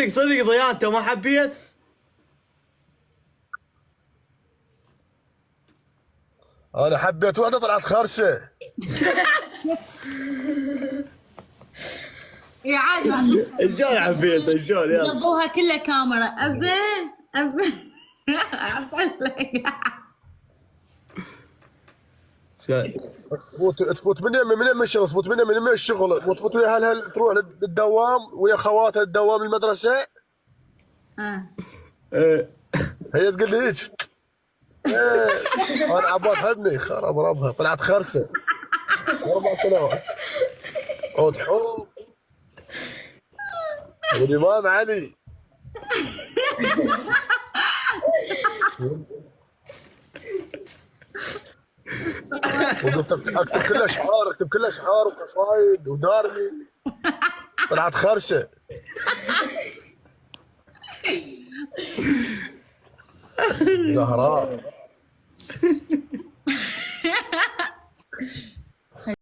صدق ضيانته ما حبيت. انا حبيت واحده طلعت خرسه. يا عادي شلون حبيته شلون يلا. ضبوها كلها كاميرا. ابي اصلك. تفوت من الشغل، تفوت من الشغل وتفوت ويا اهلها تروح للدوام ويا خواتها الدوام المدرسه. هي تقول لي هيك. انا عباد حبني خرب ربها طلعت خرسه 4 سنوات. عود حب والامام علي. وقلت اكتب كل اشعار، اكتب كل اشعار وقصايد ودارمي. طلعت خرسه. زهراء.